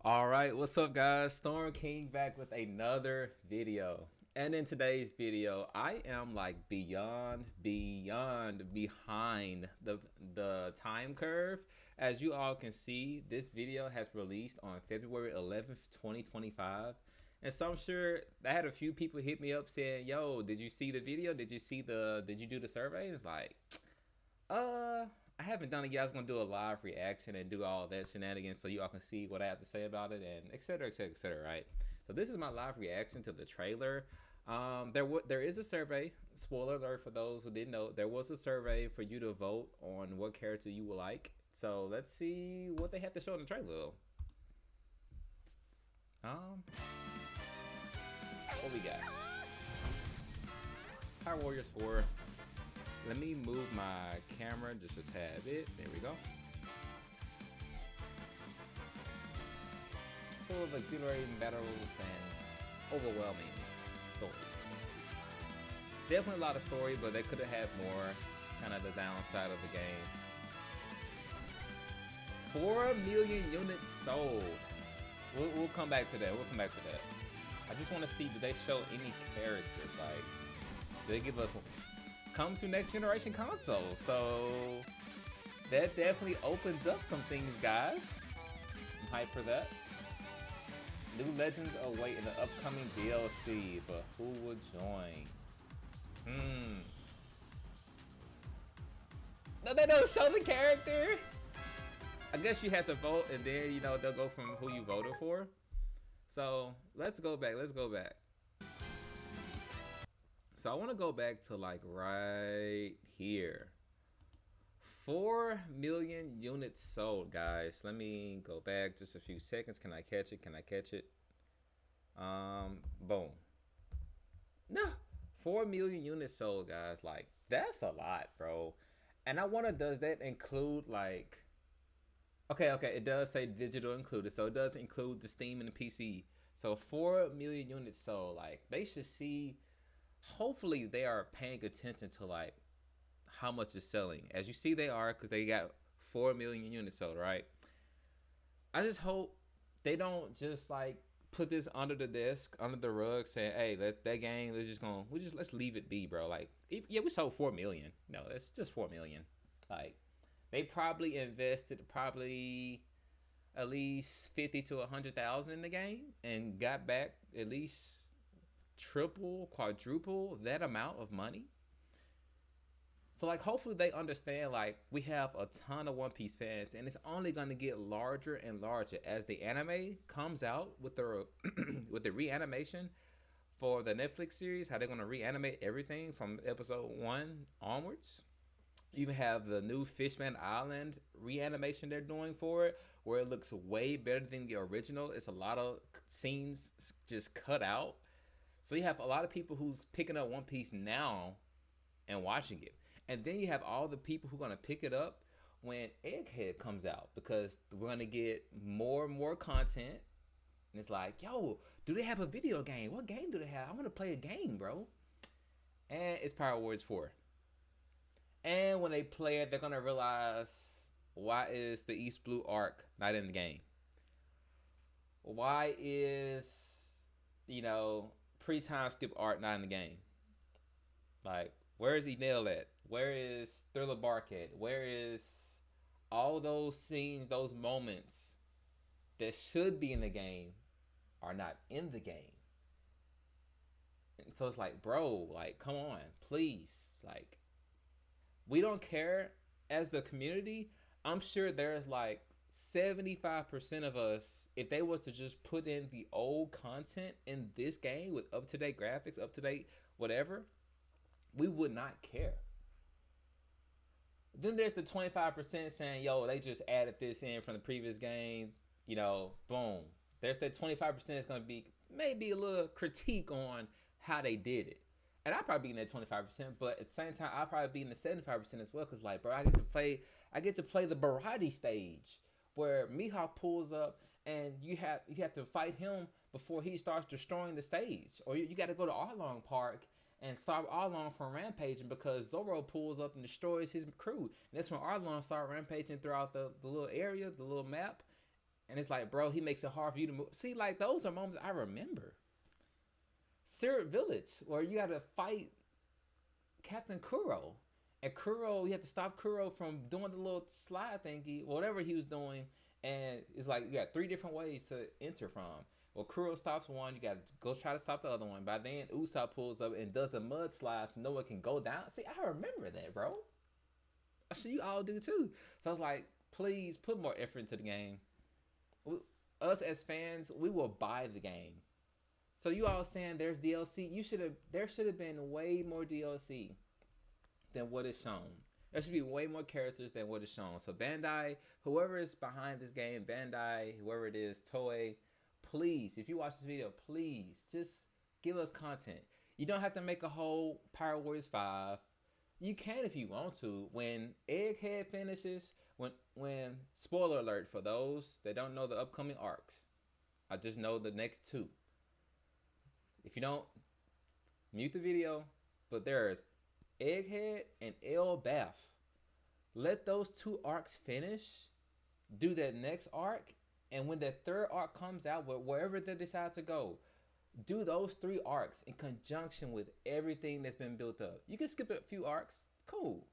All right, what's up, guys? Storm King back with another video. And in today's video, I am like beyond behind the time curve. As you all can see, this video has released on February 11th, 2025. And so I'm sure I had a few people hit me up saying, "Yo, did you see the video? Did you do the survey?" And it's like, I haven't done it yet. I was gonna do a live reaction and do all that shenanigans so you all can see what I have to say about it and etc. etc. etc. Right. So this is my live reaction to the trailer. There is a survey. Spoiler alert for those who didn't know. There was a survey for you to vote on what character you would like. So let's see what they have to show in the trailer. What we got? Power Warriors 4. Let me move my camera just a tad bit. There we go. Full of exhilarating battles and overwhelming story. Definitely a lot of story, but they could have had more. Kind of the downside of the game. 4 million units sold. We'll come back to that. We'll come back to that. I just want to see, do they show any characters? Like, do they give us come to next generation consoles? So that definitely opens up some things, guys. I'm hyped for that. New legends await in the upcoming DLC, but who will join? No, they don't show the character. I guess you have to vote, and then they'll go from who you voted for. So let's go back. So I want to go back to like right here. 4 million units sold, guys. Let me go back just a few seconds. Can I catch it? Boom. No, 4 million units sold, guys. Like, that's a lot, bro. And I wonder, does that include like, okay, it does say digital included, so it does include the Steam and the PC. So 4 million units sold. Like, they should see, hopefully they are paying attention to like how much is selling. As you see, they are, because they got 4 million units sold, right? I just hope they don't just like put this under the desk, under the rug, saying, "Hey, that game, let's leave it be, bro." Like, yeah, we sold 4 million. No, that's just 4 million. Like, they probably invested at least 50 to 100,000 in the game and got back at least triple, quadruple that amount of money. So like, hopefully they understand, like, we have a ton of One Piece fans, and it's only going to get larger and larger as the anime comes out with the with the reanimation for the Netflix series. How they're going to reanimate everything from episode 1 onwards. You even have the new Fishman Island reanimation they're doing for it, where it looks way better than the original. It's a lot of scenes just cut out. So you have a lot of people who's picking up One Piece now and watching it. And then you have all the people who are going to pick it up when Egghead comes out, because we're going to get more and more content. And it's like, yo, do they have a video game? What game do they have? I want to play a game, bro. And it's Power Warriors 4. And when they play it, they're going to realize, why is the East Blue arc not in the game? Why is, pre-time skip art not in the game? Like, where is Enel at? Where is Thriller Bark at? Where is all those scenes, those moments that should be in the game are not in the game? And so it's like, bro, like, come on, please. Like, we don't care as the community. I'm sure there's like 75% of us, if they was to just put in the old content in this game with up-to-date graphics, up-to-date whatever, we would not care. Then there's the 25% saying, yo, they just added this in from the previous game, boom. There's that 25% is going to be maybe a little critique on how they did it. And I'll probably be in that 25%, but at the same time, I'll probably be in the 75% as well. Because, like, bro, I get to play the Barati stage, where Mihawk pulls up and you have to fight him before he starts destroying the stage. Or you got to go to Arlong Park and stop Arlong from rampaging, because Zoro pulls up and destroys his crew. And that's when Arlong starts rampaging throughout the little area, the little map. And it's like, bro, he makes it hard for you to move. See, like those are moments I remember. Syrup Village, where you got to fight Captain Kuro. And Kuro, you have to stop Kuro from doing the little slide thingy, whatever he was doing. And it's like you got 3 different ways to enter from. Well, Kuro stops one, you got to go try to stop the other one. By then, Usopp pulls up and does the mud slide so no one can go down. See, I remember that, bro. So you all do too. So I was like, please put more effort into the game. Us as fans, we will buy the game. So you all saying there's DLC? There should have been way more DLC than what is shown. There should be way more characters than what is shown. So Bandai, whoever is behind this game, Bandai, whoever it is, Toei, please, if you watch this video, please just give us content. You don't have to make a whole Power Warriors 5. You can if you want to. When Egghead finishes, when spoiler alert for those that don't know the upcoming arcs, I just know the next 2. If you don't, mute the video. But there's Egghead and Elbaf. Let those 2 arcs finish. Do that next arc. And when that 3rd arc comes out, wherever they decide to go, do those 3 arcs in conjunction with everything that's been built up. You can skip a few arcs. Cool.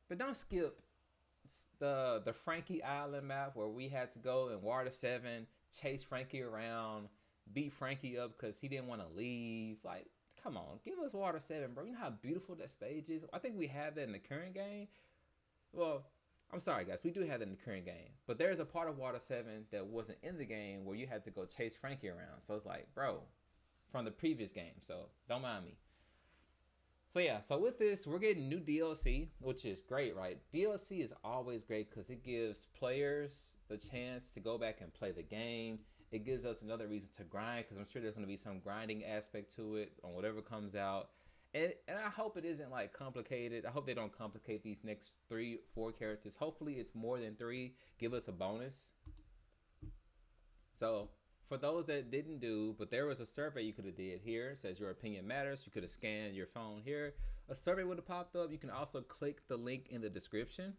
But don't skip the Frankie Island map where we had to go in Water 7, chase Frankie around, beat Frankie up because he didn't want to leave. Like, come on, give us Water 7, bro. You know how beautiful that stage is? I think we have that in the current game. Well, I'm sorry, guys. We do have that in the current game. But there's a part of Water 7 that wasn't in the game where you had to go chase Frankie around. So it's like, bro, from the previous game. So don't mind me. So yeah, so with this, we're getting new DLC, which is great, right? DLC is always great because it gives players the chance to go back and play the game. It gives us another reason to grind because I'm sure there's going to be some grinding aspect to it on whatever comes out. And I hope it isn't like complicated. I hope they don't complicate these next 3-4 characters. Hopefully it's more than 3. Give us a bonus. So for those that didn't do, but there was a survey you could have did here. It says your opinion matters. You could have scanned your phone here. A survey would have popped up. You can also click the link in the description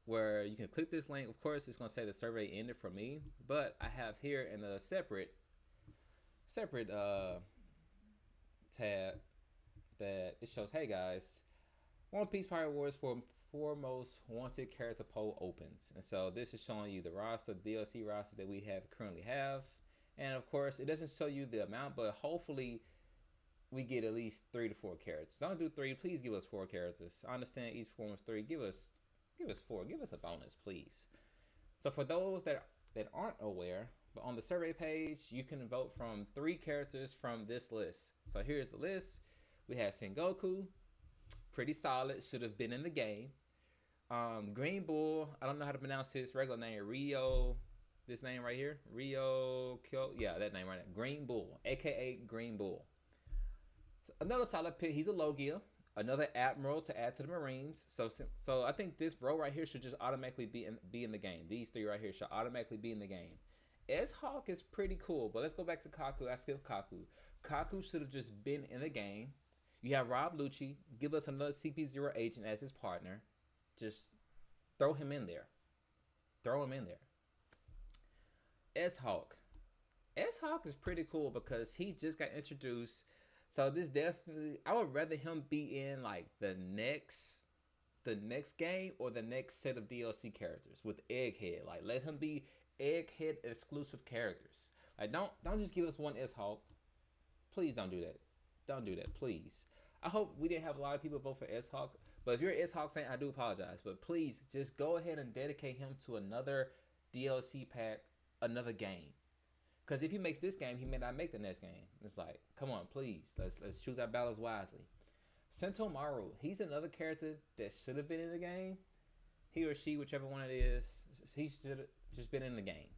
where you can click this link. Of course, it's going to say the survey ended for me, but I have here in a separate tab that it shows, hey guys, One Piece Pirate Wars for most wanted character poll opens. And so this is showing you the roster, DLC roster that we currently have. And of course, it doesn't show you the amount, but hopefully we get at least 3 to 4 characters. Don't do 3, please give us 4 characters. I understand each form is 3. Give us 4. Give us a bonus, please. So for those that aren't aware, but on the survey page, you can vote from 3 characters from this list. So here's the list. We have Sengoku, pretty solid, should have been in the game. Green Bull, I don't know how to pronounce his regular name, Rio, this name right here, Rio Kyo, yeah, that name right there, Green Bull, aka Green Bull. So another solid pick, he's a Logia, another Admiral to add to the Marines. So I think this row right here should just automatically be in the game. These 3 right here should automatically be in the game. S-Hawk is pretty cool, but let's go back to Kaku. I skipped Kaku. Kaku should have just been in the game. You have Rob Lucci. Give us another CP0 agent as his partner. Just throw him in there. Throw him in there. S-Hawk. S-Hawk is pretty cool because he just got introduced. So this definitely, I would rather him be in like the next game or the next set of DLC characters with Egghead. Like let him be Egghead exclusive characters. Like don't just give us one S-Hawk. Please don't do that. Don't do that, please. I hope we didn't have a lot of people vote for S-Hawk, but if you're an S-Hawk fan, I do apologize. But please, just go ahead and dedicate him to another DLC pack, another game. Because if he makes this game, he may not make the next game. It's like, come on, please. Let's choose our battles wisely. Sentomaru, he's another character that should have been in the game. He or she, whichever one it is, he should have just been in the game.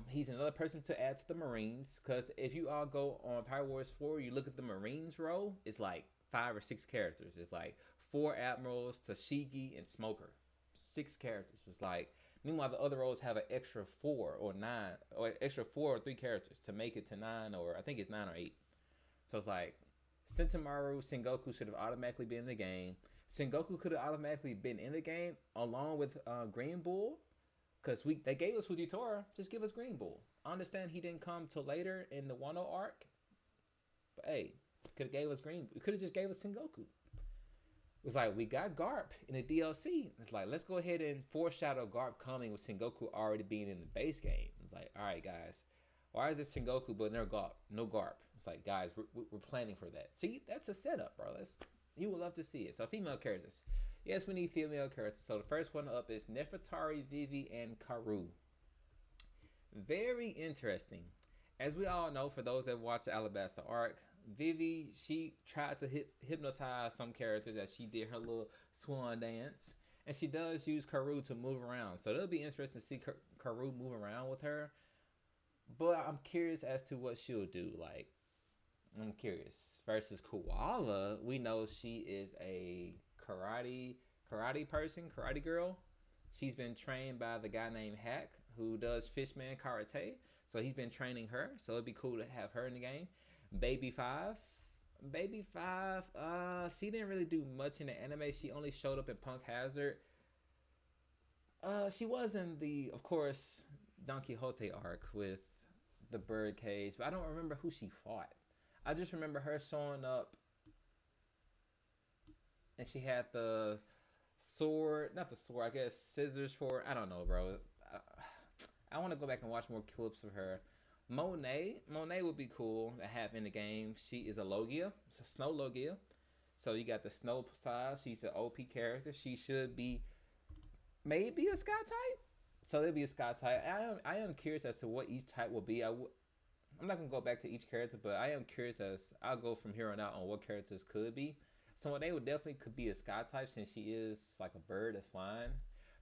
He's another person to add to the Marines, because if you all go on Power Wars 4, you look at the Marines row, it's like 5 or 6 characters. It's like 4 Admirals, Tashigi, and Smoker. 6 characters. It's like, meanwhile, the other rows have an extra 4 or 9, or extra 4 or 3 characters to make it to 9, or I think it's 9 or 8. So it's like, Sentomaru, Sengoku should have automatically been in the game. Sengoku could have automatically been in the game along with Green Bull, Cause they gave us Fujitora, just give us Green Bull. I understand he didn't come till later in the Wano arc, but hey, could have gave us Green. We could have just gave us Sengoku. It was like we got Garp in the DLC. It's like let's go ahead and foreshadow Garp coming with Sengoku already being in the base game. It's like all right, guys, why is this Sengoku but no Garp? No Garp. It's like guys, we're planning for that. See, that's a setup, bro. You would love to see it. So female characters. Yes, we need female characters. So the first one up is Nefertari, Vivi, and Karu. Very interesting. As we all know, for those that watch the Alabasta arc, Vivi, she tried to hypnotize some characters as she did her little swan dance. And she does use Karu to move around. So it'll be interesting to see Karu move around with her. But I'm curious as to what she'll do. Like, I'm curious. Versus Koala, we know she is a karate girl. She's been trained by the guy named Hack, who does Fishman Karate. So he's been training her. So it'd be cool to have her in the game. Baby Five, she didn't really do much in the anime. She only showed up in Punk Hazard. She was in the, of course, Don Quixote arc with the bird cage, but I don't remember who she fought. I just remember her showing up, and she had the sword, not the sword, I guess scissors for. I don't know, bro. I want to go back and watch more clips of her. Monet would be cool to have in the game. She is a Logia, it's a Snow Logia. So you got the Snow side. She's an OP character. She should be maybe a Sky type. So there'll be a Sky type. I am curious as to what each type will be. I'm not gonna go back to each character, but I am curious as I'll go from here on out on what characters could be. So Monet would definitely could be a Sky type since she is like a bird that's flying.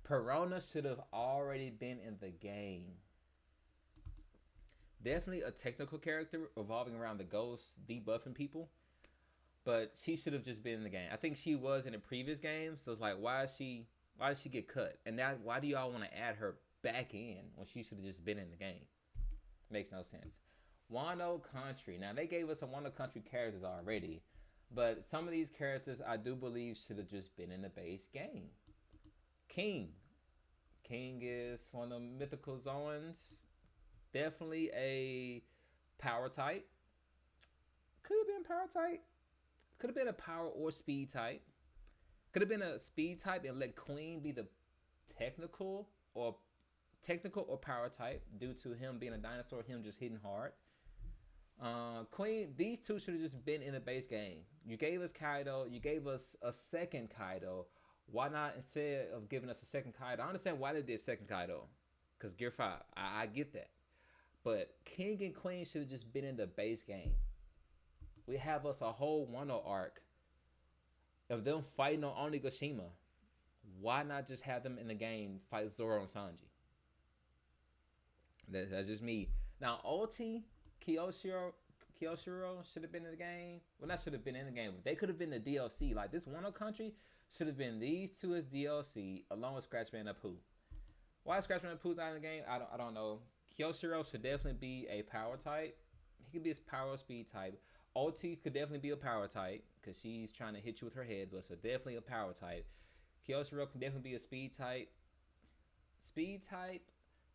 Perona should have already been in the game. Definitely a technical character revolving around the ghosts debuffing people, but she should have just been in the game. I think she was in a previous game, so it's like why did she get cut? And now why do y'all want to add her back in when she should have just been in the game? Makes no sense. Wano Country. Now they gave us some Wano Country characters already, but some of these characters I do believe should have just been in the base game. King is one of the mythical zones. Definitely a power type. Could have been power type. Could have been a power or speed type. Could have been a speed type and let Queen be the technical or power type due to him being a dinosaur, him just hitting hard. Queen, these two should have just been in the base game. You gave us Kaido. You gave us a second Kaido. Why not, instead of giving us a second Kaido? I understand why they did second Kaido. Because Gear 5. I get that. But King and Queen should have just been in the base game. We have us a whole Wano arc of them fighting on Onigashima. Why not just have them in the game fight Zoro and Sanji? That's just me. Now, Ulti, Kyoshiro should have been in the game. Well, not should have been in the game, but they could have been the DLC. Like this Wano Country should have been these two as DLC along with Scratchman and Apu. Why Scratchman and Apu's not in the game? I don't know. Kyoshiro should definitely be a power type. He could be a power speed type. Ulti could definitely be a power type because she's trying to hit you with her head, but so definitely a power type. Kyoshiro can definitely be a speed type,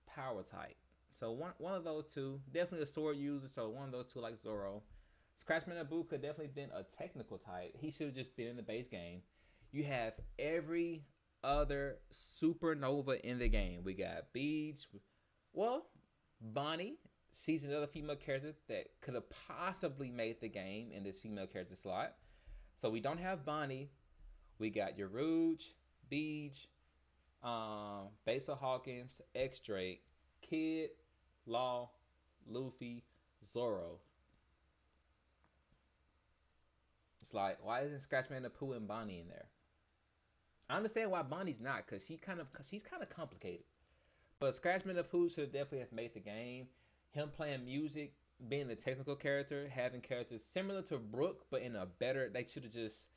power type. So one of those two, definitely a sword user. So one of those two, like Zoro. Scratchman Abu could definitely been a technical type. He should have just been in the base game. You have every other supernova in the game. We got Beach. Well, Bonnie. She's another female character that could have possibly made the game in this female character slot. So we don't have Bonnie. We got Yaruj, Beach, Basil Hawkins, X-Drake, Kid, Law, Luffy, Zoro. It's like, why isn't Scratchman and Pooh and Bonnie in there? I understand why Bonnie's not, because she's kind of complicated. But Scratchman and Pooh should have definitely have made the game. Him playing music, being the technical character, having characters similar to Brook, but in a better. They should have just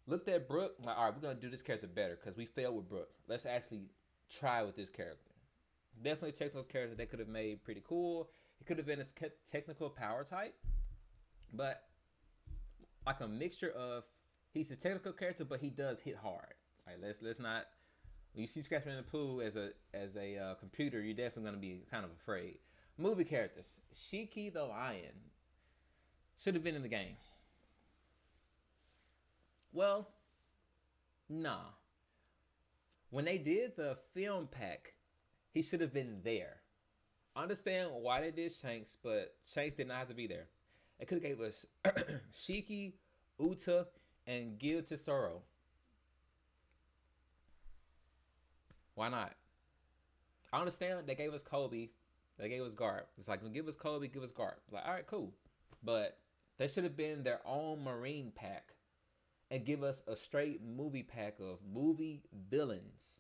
looked at Brook like, all right, we're gonna do this character better because we failed with Brook. Let's actually try with this character. Definitely a technical character they could have made pretty cool. He could have been a technical power type, but like a mixture of he's a technical character, but he does hit hard. It's like When you see Scratchman in the Pooh as a computer, you're definitely gonna be kind of afraid. Movie characters: Shiki the Lion should have been in the game. Well, nah. When they did the film pack, he should have been there. Understand why they did Shanks, but Shanks did not have to be there. They could have gave us Shiki, Uta, and Gil Tesoro. Why not? I understand they gave us Kobe, they gave us Garp. It's like, give us Kobe, give us Garp. Like, all right, cool. But they should have been their own Marine pack and give us a straight movie pack of movie villains.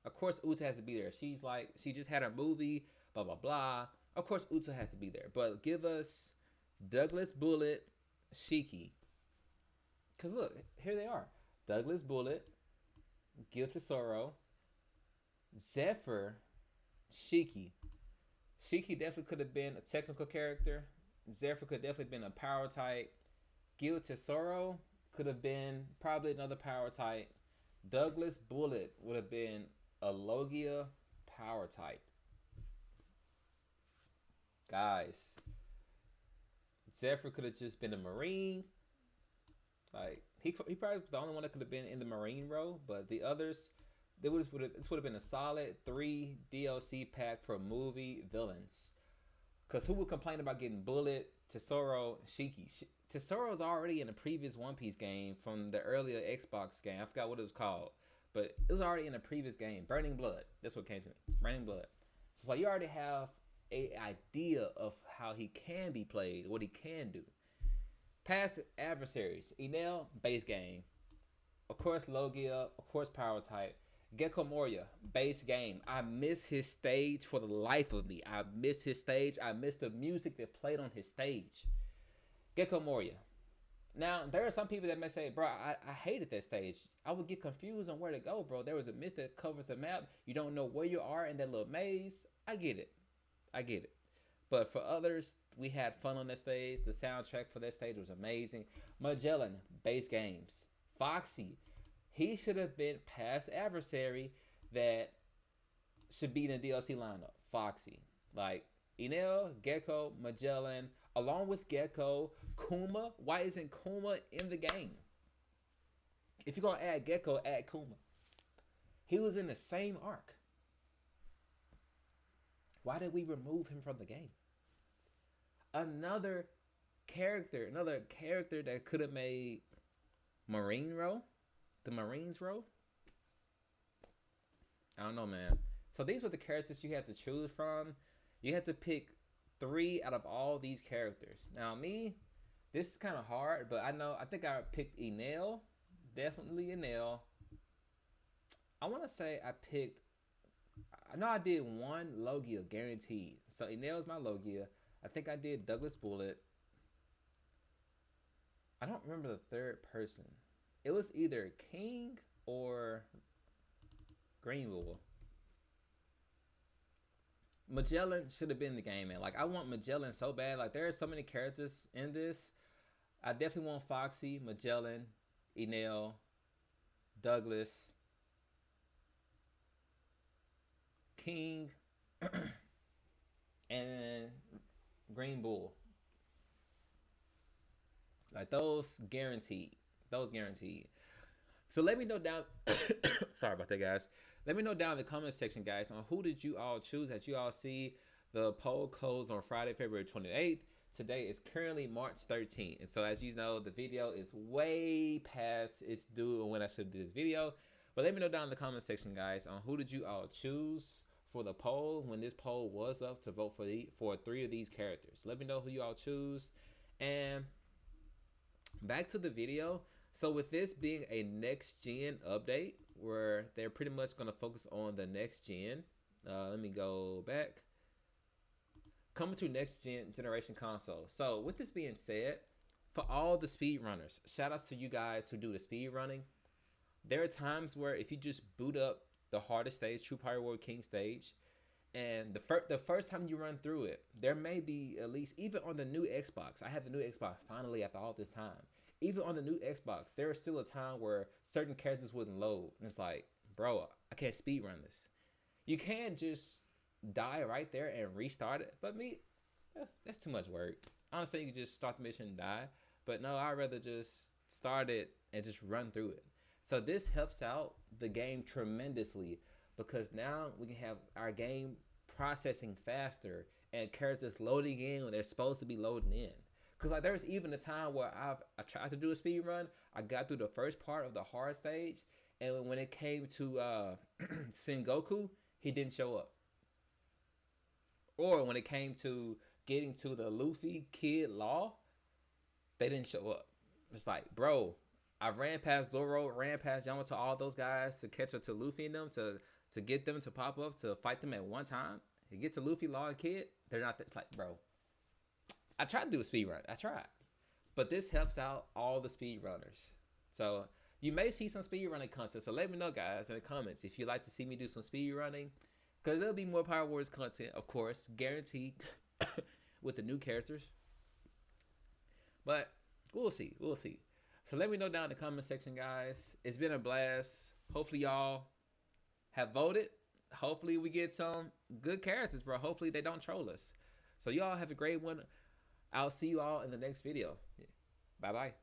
Of course, Uta has to be there. She just had a movie, blah, blah, blah. Of course, Uta has to be there. But give us Douglas Bullet, Shiki. Because look, here they are. Douglas Bullet, Gil Tesoro, Zephyr, Shiki. Shiki definitely could have been a technical character. Zephyr could definitely have been a power type. Gil Tesoro could have been probably another power type. Douglas Bullet would have been a Logia power type. Guys, Zephyr could have just been a Marine. Like, he probably the only one that could have been in the Marine row, but the others, this would have been a solid 3 DLC pack for movie villains. Because who would complain about getting Bullet, Tesoro, Shiki? Tesoro's already in a previous One Piece game from the earlier Xbox game. I forgot what it was called, but it was already in a previous game. Burning Blood. That's what came to me. Burning Blood. So it's like you already have an idea of how he can be played, what he can do. Past adversaries. Enel, base game. Of course, Logia. Of course, power type. Gecko Moria, base game. I miss his stage for the life of me. I miss his stage. I miss the music that played on his stage. Gecko Moria. Now, there are some people that may say, bro, I hated that stage. I would get confused on where to go, bro. There was a mist that covers the map. You don't know where you are in that little maze. I get it. But for others, we had fun on that stage. The soundtrack for that stage was amazing. Magellan, base games. Foxy, he should have been past adversary that should be in the DLC lineup. Foxy. Like, Enel, Gecko, Magellan, along with Gecko, Kuma. Why isn't Kuma in the game? If you're going to add Gecko, add Kuma. He was in the same arc. Why did we remove him from the game? Another character that could have made Marine row, the Marines row. I don't know, man. So these were the characters you had to choose from. You had to pick 3 out of all these characters. Now me, this is kind of hard, but I think I picked Enel. Definitely Enel. I want to say I know I did 1 Logia guaranteed. So Enel is my Logia. I think I did Douglas Bullet. I don't remember the third person. It was either King or Greenwood. Magellan should have been in the game, man. Like, I want Magellan so bad. Like, there are so many characters in this. I definitely want Foxy, Magellan, Enel, Douglas, King, and Green Bull. Like, those guaranteed. So let me know down. Sorry about that, guys. Let me know down in the comment section, guys, on who did you all choose. As you all see, the poll closed on Friday, February 28th. Today is currently March 13th. And so as you know, the video is way past its due when I should do this video. But let me know down in the comment section, guys, on who did you all choose for the poll when this poll was up to vote for 3 of these characters. Let me know who you all choose. And back to the video. So with this being a next gen update, where they're pretty much going to focus on the next gen. Let me go back. Coming to next generation console. So with this being said, for all the speed runners, shout outs to you guys who do the speed running. There are times where if you just boot up the hardest stage, True Pirate Warrior King stage, and the first time you run through it, there may be, at least even on the new Xbox, I have the new Xbox finally after all this time. Even on the new Xbox, there is still a time where certain characters wouldn't load. And it's like, bro, I can't speed run this. You can just die right there and restart it. But me, that's too much work. Honestly, you can just start the mission and die. But no, I'd rather just start it and just run through it. So this helps out the game tremendously because now we can have our game processing faster and characters loading in when they're supposed to be loading in. Cause like there's even a time where I tried to do a speed run. I got through the first part of the hard stage, and when it came to Sengoku, he didn't show up. Or when it came to getting to the Luffy Kid Law, they didn't show up. It's like, bro, I ran past Zoro, ran past Yamato, all those guys to catch up to Luffy and them to get them to pop up to fight them at one time. You get to Luffy Law and Kid, they're not. It's like, bro, I tried to do a speed run. I tried, but this helps out all the speed runners. So you may see some speed running content. So let me know, guys, in the comments if you'd like to see me do some speed running, because there'll be more Power Wars content, of course, guaranteed, with the new characters. But we'll see. We'll see. So let me know down in the comment section, guys. It's been a blast. Hopefully y'all have voted. Hopefully we get some good characters, bro. Hopefully they don't troll us. So y'all have a great one. I'll see you all in the next video. Bye-bye.